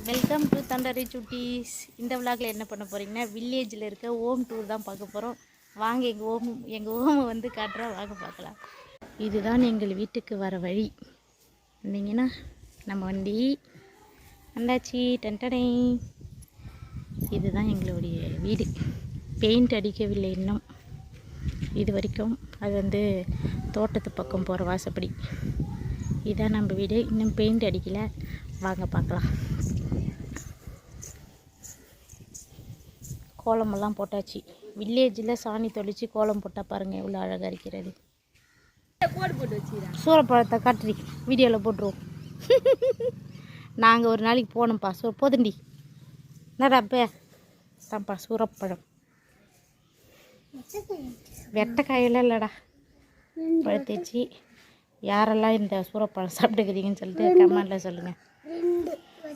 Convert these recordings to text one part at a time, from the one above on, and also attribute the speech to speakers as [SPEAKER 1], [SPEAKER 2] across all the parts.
[SPEAKER 1] Welcome to தண்டரி சுட்டீஸ். இந்த விளாகில் என்ன பண்ண போகிறீங்கன்னா, வில்லேஜில் இருக்க ஹோம் டூர் தான் பார்க்க போகிறோம். வாங்க எங்கள் ஹோமை வந்து காட்டுறோம், வாங்க பார்க்கலாம். இதுதான் எங்கள் வீட்டுக்கு வர வழி. வந்தீங்கன்னா நம்ம வண்டி வந்தாச்சு. டன்டடை, இதுதான் எங்களுடைய வீடு. பெயிண்ட் அடிக்கவில்லை இன்னும் இது வரைக்கும். அது வந்து தோட்டத்து பக்கம் போகிற வாசப்படி. இதுதான் நம்ம வீடு, இன்னும் பெயிண்ட் அடிக்கலை. வாங்க பார்க்கலாம். கோலமெல்லாம் போட்டாச்சு. வில்லேஜில் சாணி தொளிச்சு கோலம் போட்டால் பாருங்கள் எவ்வளோ அழகாக இருக்கிறது. சூரப்பழத்தை காட்டுறி வீடியோவில் போட்டுருவோம். நாங்கள் ஒரு நாளைக்கு போனோம்ப்பா. போதுண்டி என்னடா அப்போ தான்ப்பா சூரப்பழம். வெட்டைக்காயெல்லாம் இல்லைடா, பழுத்திச்சு. யாரெல்லாம் இந்த சூரப்பழம் சாப்பிட்டுக்கிறீங்கன்னு சொல்லிட்டு கமெண்டில் சொல்லுங்கள்.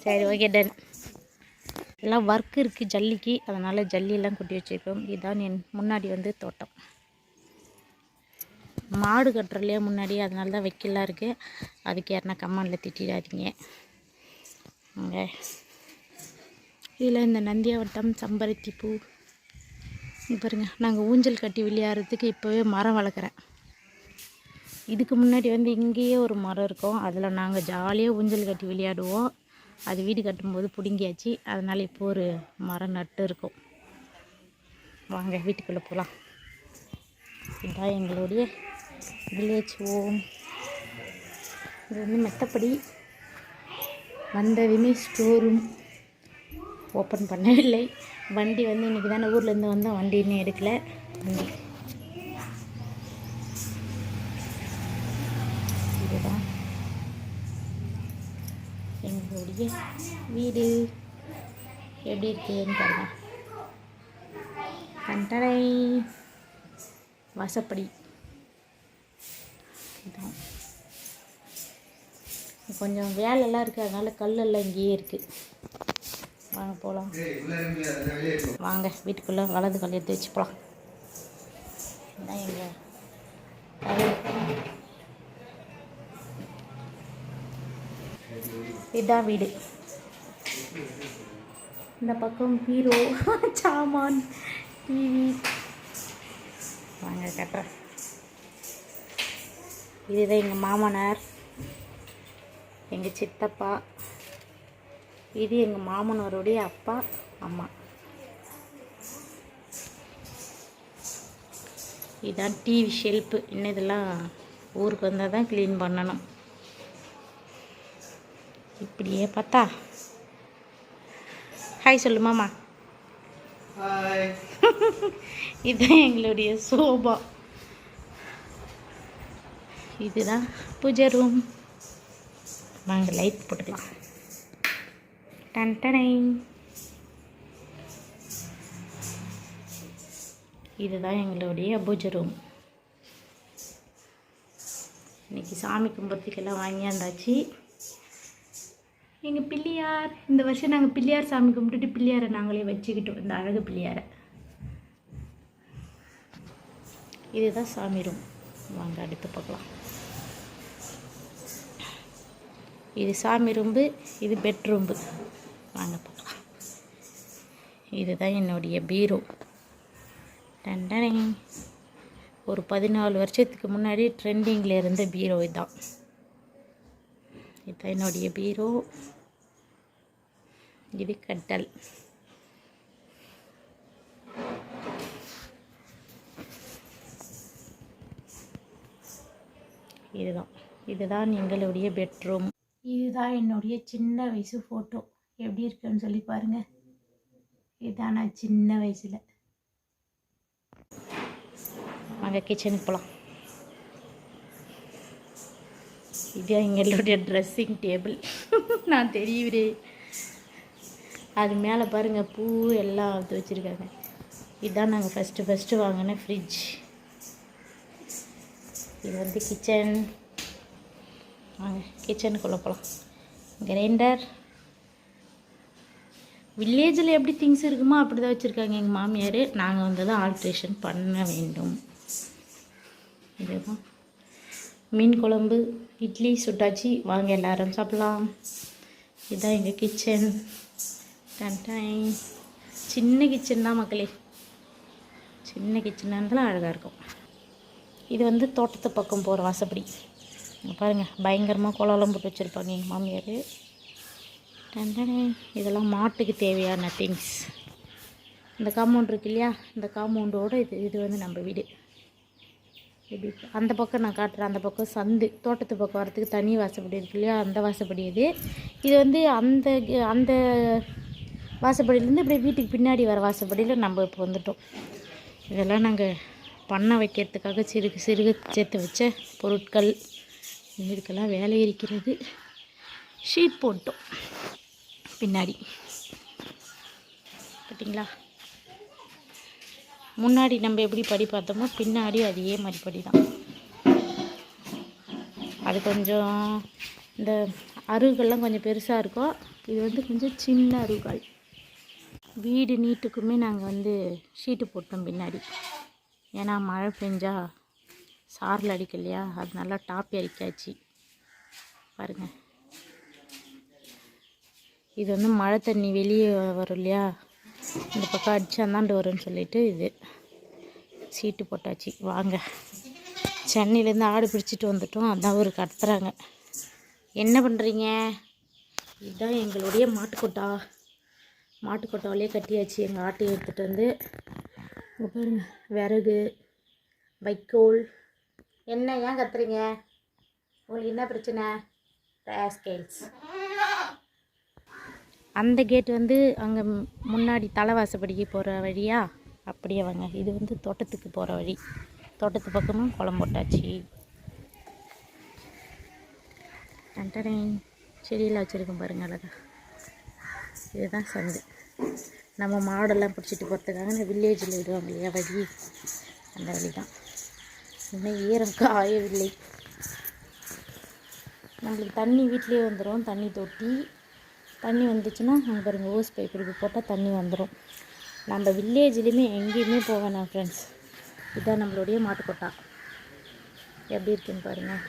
[SPEAKER 1] சரி, ஓகே, டன். எல்லாம் ஒர்க் இருக்குது ஜல்லிக்கு, அதனால் ஜல்லியெல்லாம் கொட்டி வச்சுருக்கோம். இதுதான் என் முன்னாடி வந்து தோட்டம். மாடு கட்டுறலையே முன்னாடி, அதனால தான் வைக்கலாம் இருக்குது. அதுக்கு யாருன்னா கம்மாண்டில் திட்டிடாதீங்க. அங்கே இதில் இந்த நந்தியாவட்டம் செம்பருத்தி பூ பாருங்க. நாங்கள் ஊஞ்சல் கட்டி விளையாடுறதுக்கு இப்போவே மரம் வளர்க்குறேன். இதுக்கு முன்னாடி வந்து இங்கேயே ஒரு மரம் இருக்கும், அதில் நாங்கள் ஜாலியாக ஊஞ்சல் கட்டி விளையாடுவோம். அது வீடு கட்டும்போது பிடுங்கியாச்சு, அதனால் இப்போ ஒரு மரம் நட்டு இருக்கும். வாங்க வீட்டுக்குள்ளே போகலாம். இதுதான் எங்களுடைய வில்லேஜ் ஹோம். இது வந்து மெத்தப்படி. வந்ததுமே ஸ்டோர் ரூம் ஓப்பன் பண்ணவில்லை. வண்டி வந்து இன்றைக்கி தானே ஊர்லேருந்து வந்தோம், வண்டி இன்னும் எடுக்கலை. வண்டி இதுதான் எங்களுடைய வீடு. எப்படி இருக்குதுன்னு பாருங்க. கண்டடை வாசப்படி. இதுதான் கொஞ்சம் வேலைலாம் இருக்குது, அதனால் கல்லெல்லாம் இங்கேயே இருக்குது. வாங்க போகலாம். வாங்க வீட்டுக்குள்ளே வலது கல் எடுத்து வச்சு போகலாம். இதுதான் எங்கள் இதுதான் வீடு. இந்த பக்கம் ஹீரோ, சாமான், டிவி. வாங்க கட்டுறேன். இதுதான் எங்கள் மாமனார், எங்கள் சித்தப்பா. இது எங்கள் மாமனாருடைய அப்பா அம்மா. இதுதான் டிவி ஷெல்ஃபு. இன்னும் இதெல்லாம் ஊருக்கு வந்தால் தான் க்ளீன் பண்ணணும். இப்படியே பார்த்தா ஹாய் சொல்லு மாமா. இதுதான் எங்களுடைய சோபா. இதுதான் பூஜை ரூம். வாங்க லைட் போட்டுக்கலாம். டன்டனை. இதுதான் எங்களுடைய பூஜை ரூம். இன்றைக்கி சாமி கும்பத்துக்கெல்லாம் வாங்கியாந்தாச்சு. எங்கள் பிள்ளையார், இந்த வருஷம் நாங்கள் பிள்ளையார் சாமி கும்பிட்டுட்டு பிள்ளையாரை நாங்களே வச்சுக்கிட்டோம், இந்த அழகு பிள்ளையாரை. இதுதான் சாமி ரூம். வாங்க அடுத்து பார்க்கலாம். இது சாமி ரூம்பு, இது பெட்ரூம்பு. வாங்க பார்க்கலாம். இதுதான் என்னுடைய பீரோ. டண்டனை. ஒரு 14 வருஷத்துக்கு முன்னாடி ட்ரெண்டிங்கில் இருந்த பீரோ இதுதான். இதுதான் என்னுடைய பீரோ. இது கட்டல். இதுதான் எங்களுடைய பெட்ரூம். இதுதான் என்னுடைய சின்ன வயசு ஃபோட்டோ. எப்படி இருக்குன்னு சொல்லி பாருங்கள். இதுதான் நான் சின்ன வயசில். வாங்க கிச்சனுக்கு போகலாம். இதுதான் எங்களுடைய ட்ரெஸ்ஸிங் டேபிள். நான் தெரியுறேன். அது மேலே பாருங்கள் பூ எல்லாம் எடுத்து வச்சுருக்காங்க. இதுதான் நாங்கள் ஃபஸ்ட்டு வாங்கின ஃப்ரிட்ஜ். இது வந்து கிச்சன். வாங்க கிச்சனுக்குள்ளே போகலாம். கிரைண்டர். வில்லேஜில் எப்படி திங்ஸ் இருக்குமோ அப்படி தான் வச்சுருக்காங்க எங்கள் மாமியார். நாங்கள் வந்து தான் ஆல்ட்ரேஷன் பண்ண வேண்டும். இதுதான் மீன் குழம்பு, இட்லி சுட்டாச்சு. வாங்க எல்லாரும் சாப்பிட்லாம். இதுதான் எங்கள் கிச்சன். டன்டாய். சின்ன கிச்சன் தான் மக்களே, சின்ன கிச்சனாக இருந்தாலும் அழகாக இருக்கும். இது வந்து தோட்டத்து பக்கம் போகிற வாசப்படி. பாருங்கள், பயங்கரமாக குளம்லாம் போட்டு வச்சுருப்பாங்க எங்கள் மாமியார். டன்டாய். இதெல்லாம் மாட்டுக்கு தேவையான திங்ஸ். இந்த காம்பவுண்ட் இருக்கு இல்லையா, இந்த காம்பவுண்டோடு இது வந்து நம்ம வீடு. இப்படி அந்த பக்கம் நான் காட்டுறேன். அந்த பக்கம் சந்து, தோட்டத்து பக்கம் வரத்துக்கு தனி வாசப்படி இருக்கு இல்லையா, அந்த வாசப்படி இது வந்து அந்த வாசப்படியிலேருந்து இப்படி வீட்டுக்கு பின்னாடி வர வாசப்படியில் நம்ம இப்போ வந்துட்டோம். இதெல்லாம் நாங்கள் பண்ணை வைக்கிறதுக்காக சிறுக சேர்த்து வச்ச பொருட்கள். இதுக்கெல்லாம் வேலை இருக்கிறது. ஷீட் போட்டோம் பின்னாடி, பார்த்தீங்களா? முன்னாடி நம்ம எப்படி படி பார்த்தோமோ பின்னாடி அதே மாதிரி படி தான். அது கொஞ்சம் இந்த அருகெல்லாம் கொஞ்சம் பெருசாக இருக்கும். இது வந்து கொஞ்சம் சின்ன அருகால். வீடு நீட்டுக்குமே நாங்கள் வந்து ஷீட்டு போட்டோம் பின்னாடி. ஏன்னா மழை பெஞ்சால் சாரில் அடிக்கலையா, அது நல்லா டாப் இறக்காச்சு. பாருங்கள், இது வந்து மழை தண்ணி வெளியே வரும் இல்லையா, இந்த பக்கம் அடிச்சு அந்தாண்டு வரும்னு சொல்லிட்டு இது சீட்டு போட்டாச்சு. வாங்க, சென்னையிலேருந்து ஆடு பிடிச்சிட்டு வந்துட்டோம். அதான் ஒரு கத்துறாங்க. என்ன பண்ணுறீங்க? இதுதான் எங்களுடைய மாட்டுக்கொட்டாவிலே கட்டியாச்சு. எங்கள் ஆட்டையை எடுத்துகிட்டு வந்து இங்கே பாருங்க, விறகு, வைக்கோல். என்ன ஏன் கத்துறீங்க? உங்களுக்கு என்ன பிரச்சனை? ராஸ்கேல்ஸ். அந்த கேட் வந்து அங்கே முன்னாடி தலைவாசப்படிக்கு போகிற வழியா, அப்படியே வாங்க. இது வந்து தோட்டத்துக்கு போகிற வழி. தோட்டத்து பக்கமும் குளம் போட்டாச்சு. டன்டடை. செடியெல்லாம் வச்சுருக்கோம் பாருங்கள், அழகா. இதுதான் சந்து. நம்ம மாடெல்லாம் பிடிச்சிட்டு போகிறதுக்காக இந்த வில்லேஜில் விடுவாங்க இல்லையா வழி, அந்த வழி தான். இன்னும் ஈரம் காயவில்லை. நம்மளுக்கு தண்ணி வீட்டிலே வந்துடும். தண்ணி தொட்டி தண்ணி வந்துச்சுன்னா அங்கே பாருங்கள், ஓஸ் பைப் இருக்கு, போட்டால் தண்ணி வந்துடும். நம்ம வில்லேஜ்லேயுமே எங்கேயுமே போக வேணாம் ஃப்ரெண்ட்ஸ். இதுதான் நம்மளுடைய மாட்டுக்கொட்டா. எப்படி இருக்குன்னு பாருங்கள்.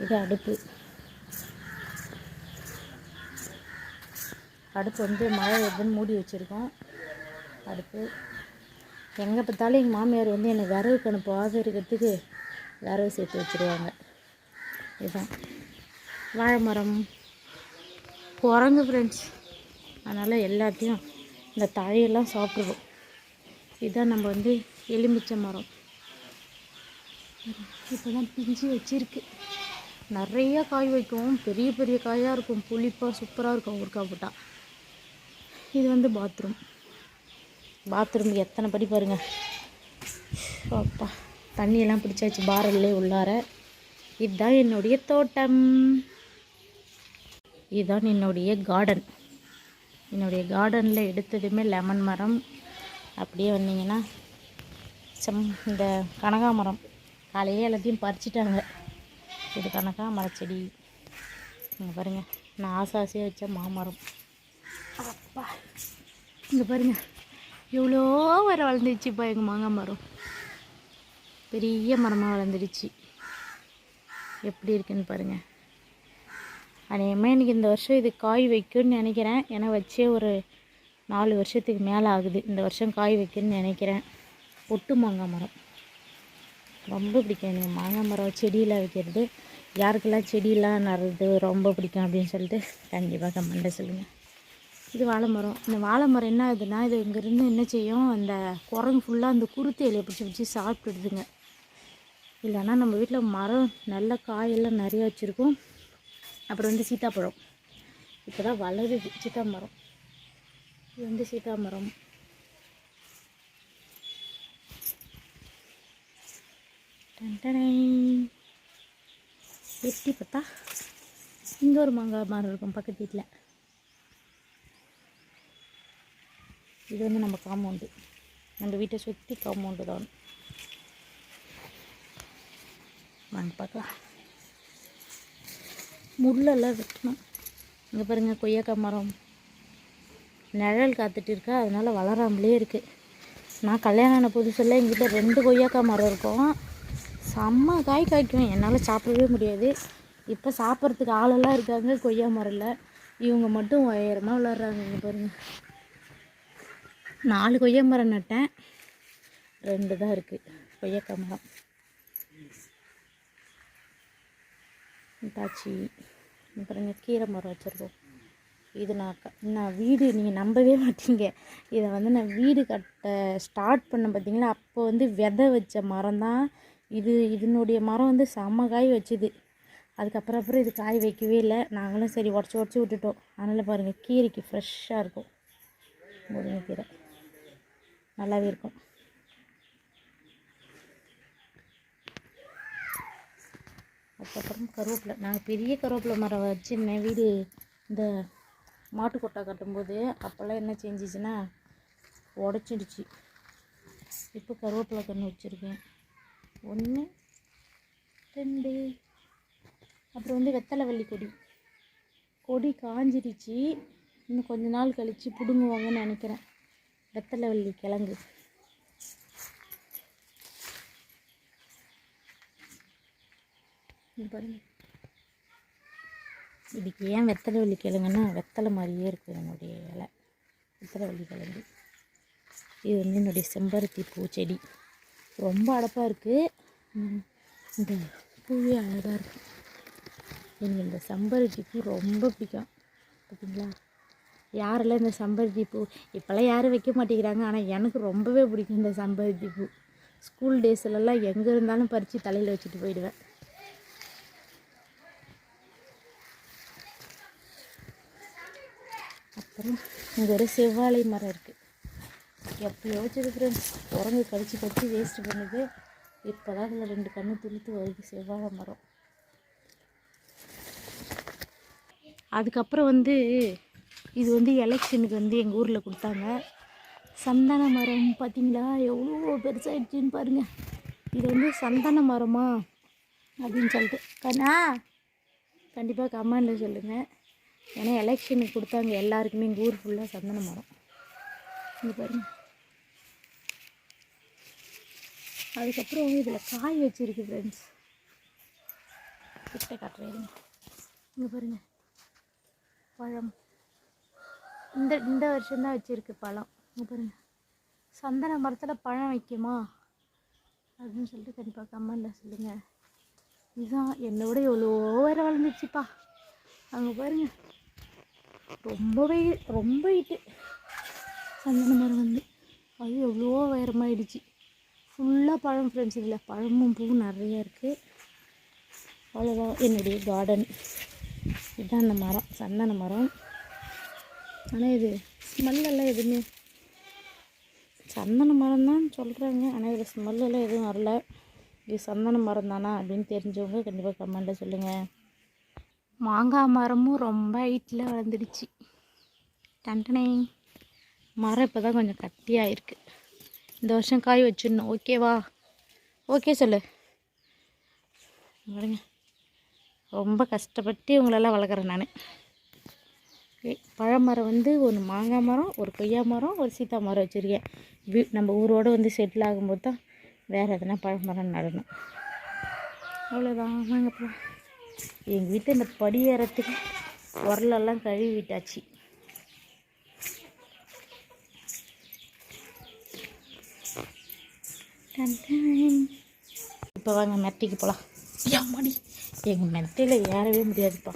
[SPEAKER 1] இது அடுப்பு வந்து மழை வருதுன்னு மூடி வச்சுருக்கோம். அடுப்பு எங்கே பார்த்தாலும் எங்கள் மாமியார் வந்து என்னை விறகு அனுப்பாத இருக்கிறதுக்கு விறகு சேர்த்து வச்சுருவாங்க. இதுதான் வாழை மரம், குரங்கு ஃப்ரெண்ட்ஸ். அதனால் எல்லாத்தையும் இந்த தழையெல்லாம் சாப்பிடுவோம். இதுதான் நம்ம வந்து எலுமிச்சை மரம். இப்போ தான் பிஞ்சு வச்சுருக்கு. நிறைய காய் வைக்கும், பெரிய பெரிய காயாக இருக்கும், புளிப்பாக சூப்பராக இருக்கும் ஊறுகாய் போட்டால். இது வந்து பாத்ரூம் எத்தனை படி பாருங்கள். அப்பா, தண்ணியெல்லாம் பிடிச்சாச்சு பாரல்லே உள்ளார. இதுதான் என்னுடைய தோட்டம். இதுதான் என்னுடைய கார்டன். என்னுடைய கார்டனில் எடுத்ததுமே லெமன் மரம். அப்படியே வந்தீங்கன்னா இந்த கனகாமரம். காலையே எல்லாத்தையும் பறிச்சிட்டாங்க. இது கனகாமர செடி. இங்கே பாருங்கள், நான் ஆசையாக வச்ச மாமரம். அப்பா, இங்கே பாருங்கள் எவ்வளோ வளர்ந்துருச்சுப்பா எங்கள் மாங்காய் மரம். பெரிய மரமாக வளர்ந்துடுச்சு. எப்படி இருக்குன்னு பாருங்கள். அதேமாதிரி எனக்கு இந்த வருஷம் இது காய் வைக்கும்னு நினைக்கிறேன். ஏன்னா வச்சே ஒரு 4 வருஷத்துக்கு மேலே ஆகுது. இந்த வருஷம் காய் வைக்குன்னு நினைக்கிறேன். ஒட்டு மாங்காய் மரம் ரொம்ப பிடிக்கும் எனக்கு. மாங்காய் மரம் செடியில் வைக்கிறது, யாருக்கெல்லாம் செடியெலாம் நடுறது ரொம்ப பிடிக்கும் அப்படின்னு சொல்லிட்டு கண்டிப்பாக கமெண்ட்டில் சொல்லுங்கள். இது வாழை மரம். இந்த வாழை மரம் என்ன ஆகுதுன்னா, இது இங்கேருந்து என்ன செய்யும், அந்த குரங்கு ஃபுல்லாக அந்த குருத்து இலையை பிடிச்சி சாப்பிட்டுடுதுங்க. இல்லைன்னா நம்ம வீட்டில் மரம் நல்ல காயெல்லாம் நிறைய வச்சுருக்கோம். அப்புறம் வந்து சீத்தாப்பழம் இப்போ தான் வளருது. சீத்தாமரம், இது வந்து சீத்தாமரம். எட்டி பார்த்தா இங்கே ஒரு மாங்காய் மரம் இருக்கும் பக்கத்து வீட்டில். இது வந்து நம்ம காம்பவுண்டு, நம்ம வீட்டை சுற்றி காம்பவுண்டு தான். வாங்க பார்க்கலாம். முள்ளெல்லாம் வெட்டணும். இங்கே பாருங்கள், கொய்யாக்காய் மரம் நிழல் காத்துட்டு இருக்கா, அதனால் வளராமலே இருக்குது. நான் கல்யாணம் ஆன புதுசில் எங்கிட்ட 2 கொய்யாக்காய் மரம் இருக்கும். செம்ம காய்க்கும். என்னால் சாப்பிடவே முடியாது. இப்போ சாப்பிட்றதுக்கு ஆளெல்லாம் இருக்காங்க கொய்யா மரத்தில். இவங்க மட்டும் உயரமாக விளாட்றாங்க. இங்கே பாருங்கள், 4 கொய்யா மரம் நட்டேன், 2 தான் இருக்குது கொய்யாக்காய் மரம். தாச்சி பாருங்க, கீரை மரம் வச்சுருக்கோம். இது நான் வீடு, நீங்கள் நம்பவே மாட்டீங்க, இதை வந்து நான் வீடு கட்ட ஸ்டார்ட் பண்ண பார்த்தீங்களா, அப்போ வந்து விதை வச்ச மரம் தான் இது. இதனுடைய மரம் வந்து செம்ம காய் வச்சுது. அதுக்கப்புறம் இது காய் வைக்கவே இல்லை. நாங்களும் சரி உடச்சி விட்டுட்டோம். அதனால் பாருங்கள், கீரைக்கு ஃப்ரெஷ்ஷாக இருக்கும். முருங்கைக்கீரை நல்லாவே இருக்கும். அதுக்கப்புறம் கருவேப்பிலை, நாங்கள் பெரிய கருவேப்பிலை மரம் வச்சுருந்தேன். வீடு இந்த மாட்டுக்கொட்டை கட்டும்போது அப்போல்லாம் என்ன செஞ்சிச்சுன்னா உடச்சிடுச்சு. இப்போ கருவேப்பிலை கன்று வச்சுருக்கேன், 1 2. அப்புறம் வந்து வெத்தலைவள்ளி கொடி காஞ்சிடுச்சு. இன்னும் கொஞ்ச நாள் கழித்து பிடுங்குவாங்கன்னு நினைக்கிறேன். வெத்தலைவள்ளி கிழங்கு பாருங்க. இதுக்கு ஏன் வெத்தலைவள்ளி கிழங்குன்னா, வெத்தலை மாதிரியே இருக்குது என்னுடைய இலை. வெத்தலைவள்ளி கிழங்கு இது வந்து என்னுடைய செம்பருத்தி பூச்செடி. ரொம்ப அடப்பாக இருக்குது. இந்த பூவே அழகாக இருக்குது. எனக்கு இந்த செம்பருத்தி பூ ரொம்ப பிடிக்கும். பார்த்தீங்களா, யாரெல்லாம் இந்த செம்பருத்தி பூ இப்போல்லாம் யாரும் வைக்க மாட்டேங்கிறாங்க, ஆனால் எனக்கு ரொம்பவே பிடிக்கும் இந்த செம்பருத்தி பூ. ஸ்கூல் டேஸ்லலாம் எங்கே இருந்தாலும் பறித்து தலையில் வச்சுட்டு போயிடுவேன். அப்புறம் இங்கே ஒரு செவ்வாழை மரம் இருக்குது. எப்போ வச்சது ஃப்ரெண்ட்ஸ், குரங்கு கடிச்சு வேஸ்ட்டு பண்ணுது. இப்போ தான் இதில் 2 கன்று துளுத்து வருது செவ்வாழை மரம். அதுக்கப்புறம் வந்து இது வந்து எலெக்ஷனுக்கு வந்து எங்கள் ஊரில் கொடுத்தாங்க. சந்தன மரம் பார்த்திங்களா, எவ்வளோ பெருசாகிடுச்சின்னு பாருங்கள். இது வந்து சந்தன மரமா அப்படின்னு சொல்லிட்டு கண்டிப்பாக கமெண்டில் சொல்லுங்கள். ஏன்னா எலெக்ஷனுக்கு கொடுத்தாங்க எல்லாருக்குமே. எங்கள் ஊர் ஃபுல்லாக சந்தன மரம். இங்கே பாருங்கள். அதுக்கப்புறம் இதில் காய் வச்சுருக்கு ஃப்ரெண்ட்ஸ், கிட்ட காட்டுறேன். இங்கே பாருங்கள், பழம் இந்த வருஷம்தான் வச்சுருக்கு பழம். இங்கே பாருங்கள், சந்தன மரத்தில் பழம் வைக்குமா அப்படின்னு சொல்லிட்டு கண்டிப்பாக கமெண்டில் சொல்லுங்கள். இதுதான் என்னை விட எவ்வளோ வேறு வளர்ந்துச்சுப்பா. அங்கே பாருங்கள், ரொம்ப ஹீட்டு சந்தன மரம் வந்து. அது எவ்வளோ உயரமாயிடுச்சு. ஃபுல்லாக பழம் ஃப்ரெண்ட்ஸ். இதில் பழமும் பூவும் நிறையா இருக்குது. அவ்வளோதான் என்னுடைய கார்டன். இதுதான் அந்த மரம், சந்தன மரம். ஆனால் இது ஸ்மெல்லெல்லாம் எதுவுமே, சந்தன மரம் தான் சொல்கிறாங்க, ஆனால் இதில் ஸ்மெல்லெல்லாம் எதுவும் வரல. இது சந்தன மரம் தானா அப்படின்னு தெரிஞ்சவங்க கண்டிப்பாக கமெண்ட்டில் சொல்லுங்கள். மாங்காய் மரமும் ரொம்ப ஹைட்டில் வளர்ந்துடுச்சு. டண்டனே மரம் இப்போ தான் கொஞ்சம் கட்டியாக இருக்குது. இந்த வருஷம் காய் வச்சிடணும். ஓகேவா? ஓகே சொல்லு. பாருங்க, ரொம்ப கஷ்டப்பட்டு இவங்களெல்லாம் வளர்க்குறேன் நான். பழமரம் வந்து ஒரு மாங்காய் மரம், ஒரு கொய்யா மரம், ஒரு சீத்தா மரம் வச்சுருக்கேன். நம்ம ஊரோடு வந்து செட்டில் ஆகும்போது தான் வேறு எதனா பழமரம் நடணும். அவ்வளோதான். வாங்கப்பா. எங்கள் வீட்டில் இந்த படி ஏறத்துக்கு உரலெல்லாம் கழுவி விட்டாச்சு. இப்போ வாங்க மெத்தைக்கு போகலாம். ஏமாடி, எங்கள் மெத்தையில் ஏறவே முடியாதுப்பா.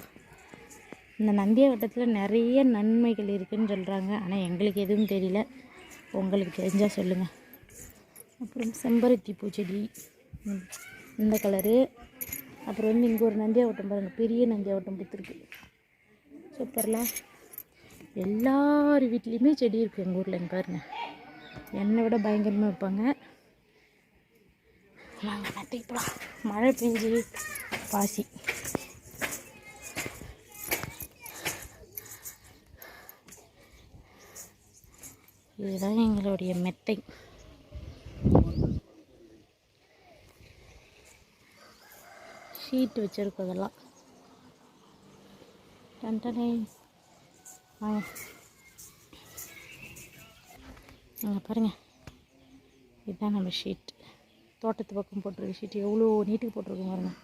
[SPEAKER 1] இந்த நந்தியாவட்டத்தில் நிறைய நன்மைகள் இருக்குதுன்னு சொல்கிறாங்க, ஆனால் எங்களுக்கு எதுவும் தெரியல. உங்களுக்கு தெரிஞ்சால் சொல்லுங்கள். அப்புறம் செம்பருத்தி பூச்செடி இந்த கலரு. அப்புறம் வந்து இங்கே ஒரு நந்தியாவட்டம் பாருங்கள், பெரிய நந்தியாவட்டம் பூத்துருக்கு. சூப்பர்லாம். எல்லார் வீட்லேயுமே செடி இருக்குது எங்கள் ஊரில். எங்கள் பாருங்கள், என்னை விட பயங்கரமாக வைப்பாங்க. நாங்கள் மெத்தைக்கு போகலாம். மழை பெஞ்சு பாசி. இதுதான் எங்களுடைய மெத்தை. ஷீட்டு வச்சுருக்கோம் அதெல்லாம். டண்டனே அங்கே பாருங்கள், இதுதான் நம்ம ஷீட். தோட்டத்து பக்கம் போட்டிருக்க ஷீட் எவ்வளோ நீட்டுக்கு போட்டிருக்கோம் பாருங்கள்.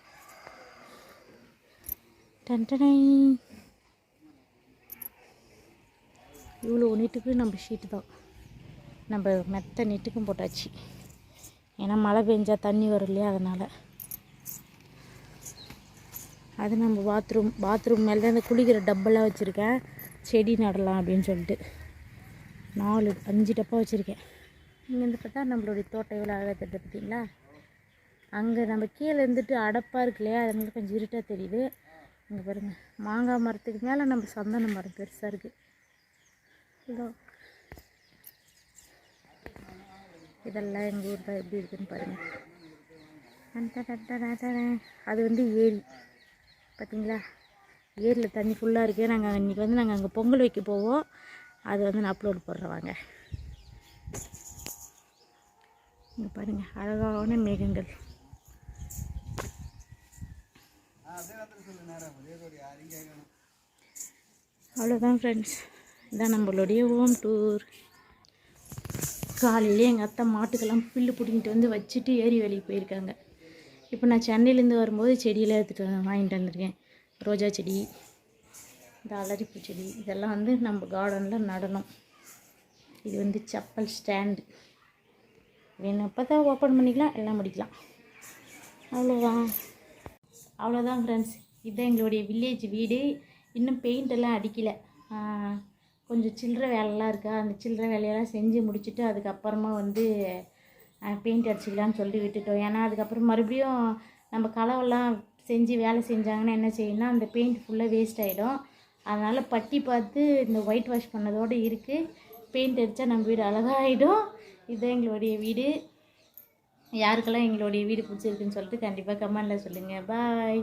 [SPEAKER 1] டண்டனை இவ்வளோ நீட்டுக்கு நம்ம ஷீட்டு தான், நம்ம மெத்த நீட்டுக்கும் போட்டாச்சு. ஏன்னா மழை பெஞ்சால் தண்ணி வரும் இல்லையா, அதனால். அது நம்ம பாத்ரூம் மேலே தான் இந்த குளிக்கிற டப்பெல்லாம் வச்சுருக்கேன், செடி நடலாம் அப்படின்னு சொல்லிட்டு 4-5 டப்பா வச்சுருக்கேன். இங்கேருந்து பார்த்தா நம்மளுடைய தோட்டம் எவ்வளோ அழகாக தெரியுது பார்த்தீங்களா. அங்கே நம்ம கீழே இருந்துட்டு அடப்பாக இருக்கு இல்லையா, அதனால கொஞ்சம் இருட்டாக தெரியுது. இங்கே பாருங்கள், மாங்காய் மரத்துக்கு மேலே நம்ம சந்தன மரம் பெருசாக இருக்குது. இதோ இதெல்லாம் எங்கள் ஊர் தான் எப்படி இருக்குதுன்னு பாருங்கள். அது வந்து ஏரி பார்த்தீங்களா, ஏரியில் தண்ணி ஃபுல்லாக இருக்குது. நாங்கள் இன்றைக்கி வந்து நாங்கள் அங்கே பொங்கல் வைக்க போவோம், அது வந்து நான் அப்லோட் போடுறேன் வாங்க. இங்கே பாருங்கள் அழகான மேகங்கள். அவ்வளோதான் ஃப்ரெண்ட்ஸ், இதான் நம்மளுடைய ஹோம் டூர். காலையிலே எங்கள் அத்தை மாட்டுக்கெல்லாம் புல்லு பிடிங்கிட்டு வந்து வச்சுட்டு ஏரி வேலைக்கு போயிருக்காங்க. இப்போ நான் சென்னையிலேருந்து வரும்போது செடியெல்லாம் எடுத்துகிட்டு வாங்கிட்டு வந்திருக்கேன். ரோஜா செடி, இந்த அலரிப்பூ செடி, இதெல்லாம் வந்து நம்ம கார்டனில் நடணும். இது வந்து செப்பல் ஸ்டாண்டு, வேணும் இப்போ தான் ஓப்பன் பண்ணிக்கலாம், எல்லாம் முடிக்கலாம். அவ்வளோதான் ஃப்ரெண்ட்ஸ், இதுதான் எங்களுடைய வில்லேஜ் வீடு. இன்னும் பெயிண்டெல்லாம் அடிக்கலை, கொஞ்சம் சில்லறை வேலைலாம் இருக்கா, அந்த சில்லறை வேலையெல்லாம் செஞ்சு முடிச்சுட்டு அதுக்கப்புறமா வந்து பெயிண்ட் அடிச்சிக்கலான்னு சொல்லி விட்டுட்டோம். ஏன்னா அதுக்கப்புறம் மறுபடியும் நம்ம கலவெல்லாம் செஞ்சு வேலை செஞ்சாங்கன்னா என்ன செய்யணும்னா அந்த பெயிண்ட் ஃபுல்லாக வேஸ்ட் ஆகிடும். அதனால் பட்டி பார்த்து இந்த ஒயிட் வாஷ் பண்ணதோடு இருக்குது. பெயிண்ட் அடித்தா நம்ம வீடு அழகாகிடும். இதுதான் எங்களுடைய வீடு. யாருக்கெல்லாம் எங்களுடைய வீடு பிடிச்சிருக்குன்னு சொல்லிட்டு கண்டிப்பாக கமெண்டில் சொல்லுங்கள். பாய்.